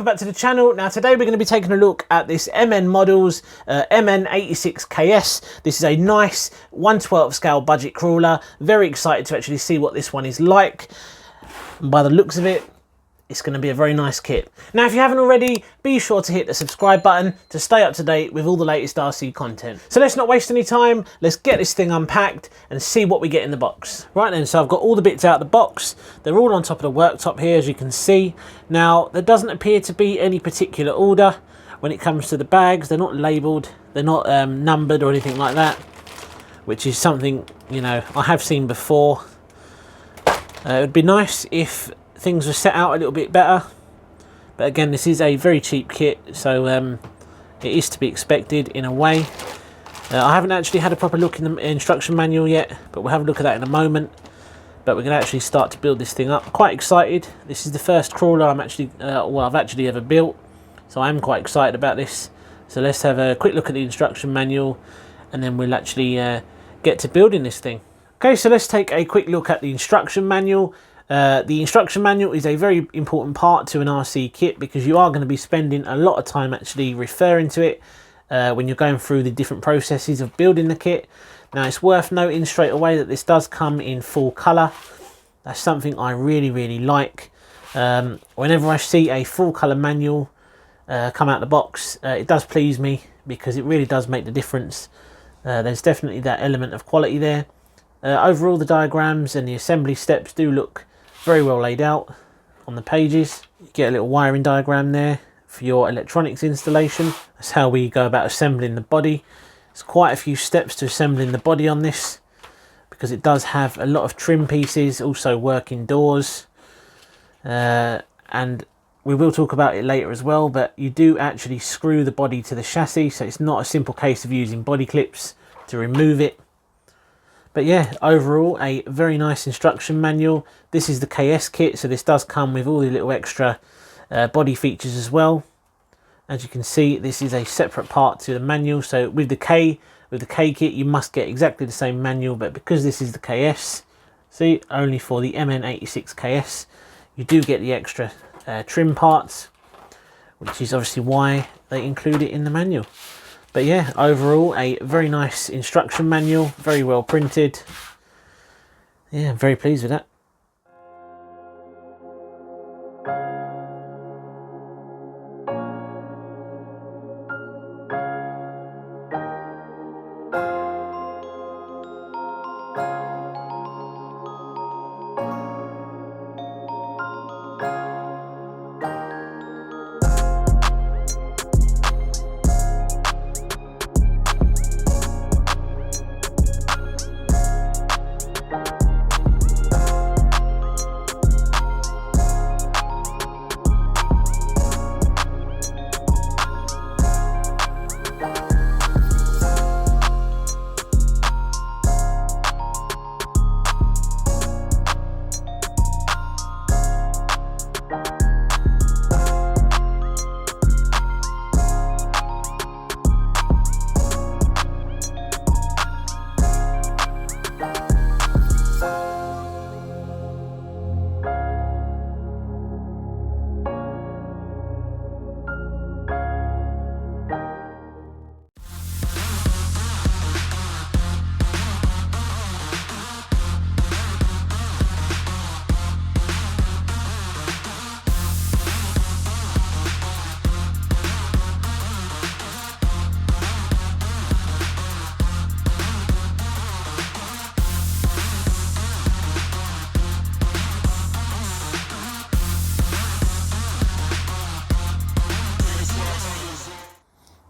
welcome back to the channel. Now today we're going to be taking a look at this MN Models MN86KS. This is a nice 1/12 scale budget crawler. Very excited to actually see what this one is like. And by the looks of it, it's going to be a very nice kit. Now if you haven't already, be sure to hit the subscribe button to stay up to date with all the latest RC content. So let's not waste any time, let's get this thing unpacked and see what we get in the box. Right then, so I've got all the bits out of the box. They're all on top of the worktop here, as you can see. Now there doesn't appear to be any particular order when it comes to the bags. They're not labelled, they're not numbered or anything like that, which is something, you know, I have seen before. It would be nice if things were set out a little bit better, but again, this is a very cheap kit, so it is to be expected in a way. I haven't actually had a proper look in the instruction manual yet, but we'll have a look at that in a moment. But we're going to actually start to build this thing up. Quite excited. This is the first crawler I've actually ever built, so I'm quite excited about this. So let's have a quick look at the instruction manual, and then we'll actually get to building this thing. Okay, so let's take a quick look at the instruction manual. The instruction manual is a very important part to an RC kit because you are going to be spending a lot of time actually referring to it when you're going through the different processes of building the kit. Now it's worth noting straight away that this does come in full colour. That's something I really like. Whenever I see a full colour manual come out the box, it does please me because it really does make the difference. There's definitely that element of quality there. Overall, the diagrams and the assembly steps do look very well laid out on the pages. You get a little wiring diagram there for your electronics installation. That's how we go about assembling the body. There's quite a few steps to assembling the body on this because it does have a lot of trim pieces, also working doors, and we will talk about it later as well, but you do actually screw the body to the chassis, so it's not a simple case of using body clips to remove it. But yeah, overall, a very nice instruction manual. This is the KS kit, so this does come with all the little extra body features as well. As you can see, this is a separate part to the manual. So with the K kit, you must get exactly the same manual, but because this is the KS, see, only for the MN86KS, you do get the extra trim parts, which is obviously why they include it in the manual. But yeah, overall, a very nice instruction manual, very well printed. Yeah, I'm very pleased with that.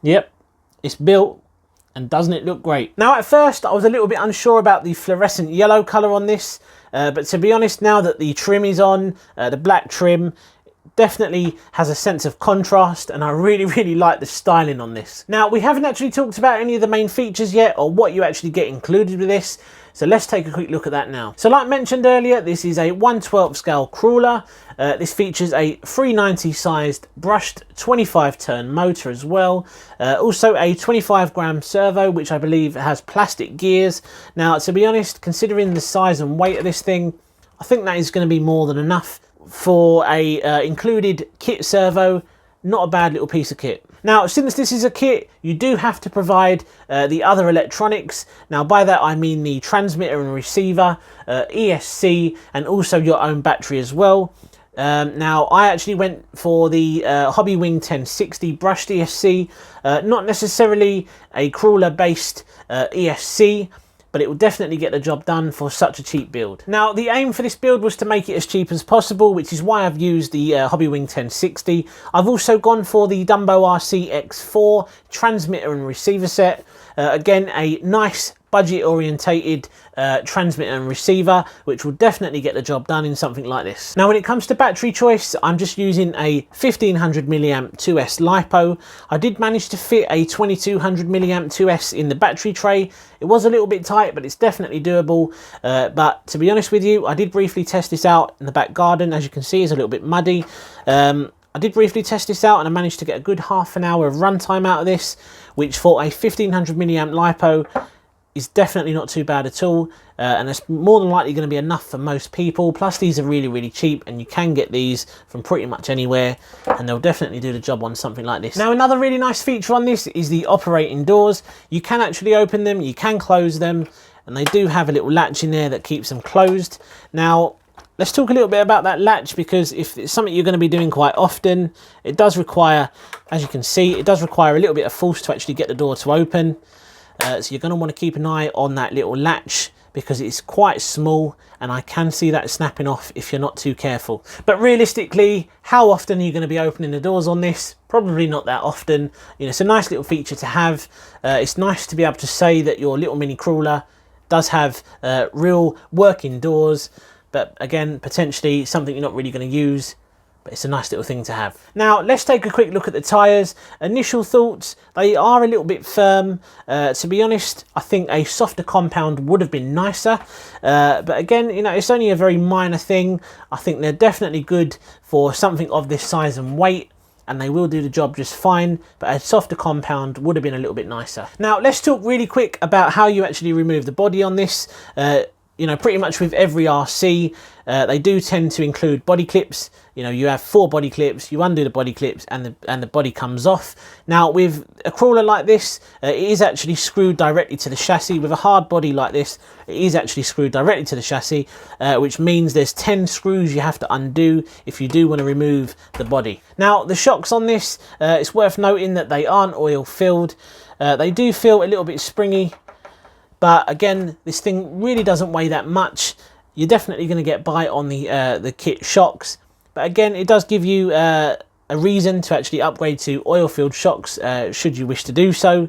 Yep, it's built, and doesn't it look great? Now at first I was a little bit unsure about the fluorescent yellow colour on this, but to be honest, now that the trim is on, the black trim, definitely has a sense of contrast, and I really like the styling on this. Now we haven't actually talked about any of the main features yet or what you actually get included with this, so let's take a quick look at that now. So like mentioned earlier, this is a 1/12 scale crawler. This features a 390 sized brushed 25 turn motor as well. Also a 25 gram servo, which I believe has plastic gears. Now to be honest, considering the size and weight of this thing, I think that is going to be more than enough for a included kit servo. not a bad little piece of kit. Now, since this is a kit, you do have to provide the other electronics. Now, by that I mean the transmitter and receiver, ESC, and also your own battery as well. Now, I actually went for the Hobbywing 1060 brushed ESC, not necessarily a crawler based ESC, but it will definitely get the job done for such a cheap build. Now, the aim for this build was to make it as cheap as possible, which is why I've used the Hobbywing 1060. I've also gone for the beyondRC X4 transmitter and receiver set. Again, a nice budget orientated transmitter and receiver, which will definitely get the job done in something like this. Now, when it comes to battery choice, I'm just using a 1500 milliamp 2S LiPo. I did manage to fit a 2200 milliamp 2S in the battery tray. It was a little bit tight, but it's definitely doable. But to be honest with you, I did briefly test this out in the back garden. As you can see, it's a little bit muddy. I did briefly test this out and I managed to get a good half an hour of runtime out of this, which for a 1500 milliamp LiPo is definitely not too bad at all, and it's more than likely going to be enough for most people. Plus, these are really cheap, and you can get these from pretty much anywhere, and they'll definitely do the job on something like this. Now, another really nice feature on this is the operating doors. You can actually open them, you can close them, and they do have a little latch in there that keeps them closed. Now, let's talk a little bit about that latch, because if it's something you're going to be doing quite often, it does require, as you can see, it does require a little bit of force to actually get the door to open. So you're going to want to keep an eye on that little latch, because it's quite small and I can see that snapping off if you're not too careful. But realistically, how often are you going to be opening the doors on this? Probably not that often. You know, it's a nice little feature to have. It's nice to be able to say that your little mini crawler does have real working doors, but again, potentially something you're not really going to use. It's a nice little thing to have. Now, let's take a quick look at the tyres. Initial thoughts, they are a little bit firm. To be honest, I think a softer compound would have been nicer. But again, you know, it's only a very minor thing. I think they're definitely good for something of this size and weight, and they will do the job just fine, but a softer compound would have been a little bit nicer. Now, let's talk really quick about how you actually remove the body on this. You know, pretty much with every RC, they do tend to include body clips. You know, you have 4 body clips, you undo the body clips, and the body comes off. Now, with a crawler like this, it is actually screwed directly to the chassis. With a hard body like this, it is actually screwed directly to the chassis, which means there's 10 screws you have to undo if you do want to remove the body. Now, the shocks on this, it's worth noting that they aren't oil filled. They do feel a little bit springy, but again, this thing really doesn't weigh that much. You're definitely going to get by on the kit shocks. But again, it does give you a reason to actually upgrade to oil-filled shocks should you wish to do so.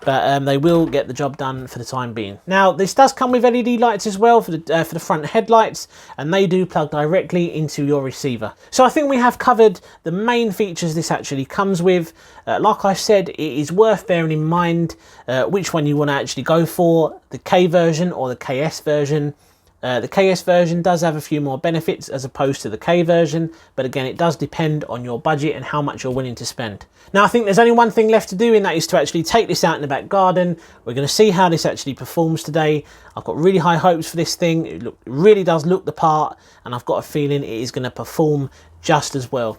But they will get the job done for the time being. Now, this does come with LED lights as well for the front headlights, and they do plug directly into your receiver. So I think we have covered the main features this actually comes with. Like I said, it is worth bearing in mind which one you want to actually go for, the K version or the KS version. The KS version does have a few more benefits as opposed to the K version, but again, it does depend on your budget and how much you're willing to spend. Now, I think there's only one thing left to do, and that is to actually take this out in the back garden. We're going to see how this actually performs today. I've got really high hopes for this thing. It really does look the part, and I've got a feeling it is going to perform just as well.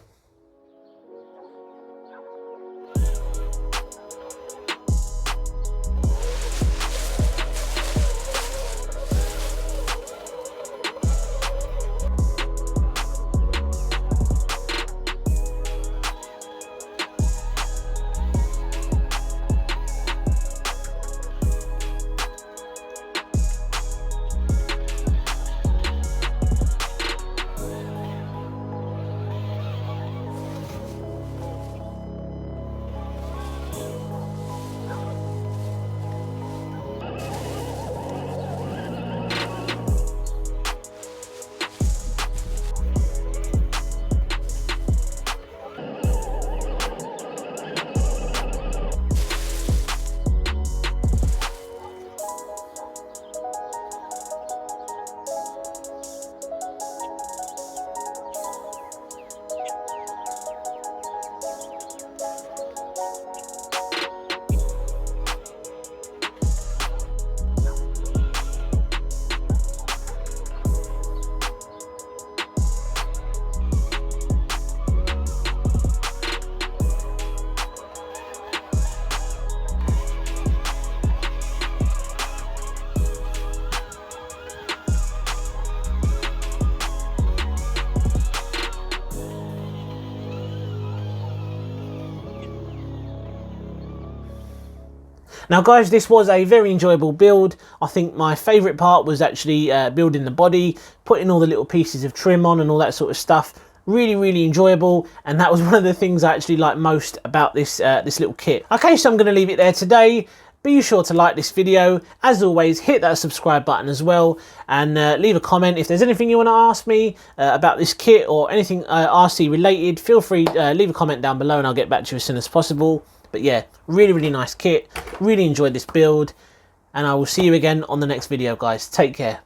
Now guys, this was a very enjoyable build. I think my favourite part was actually building the body, putting all the little pieces of trim on and all that sort of stuff. Really enjoyable, and that was one of the things I actually like most about this this little kit. Okay, so I'm going to leave it there today. Be sure to like this video. As always, hit that subscribe button as well, and leave a comment. If there's anything you want to ask me about this kit or anything RC related, feel free leave a comment down below and I'll get back to you as soon as possible. But yeah, really nice kit. Really enjoyed this build, and I will see you again on the next video, guys. Take care.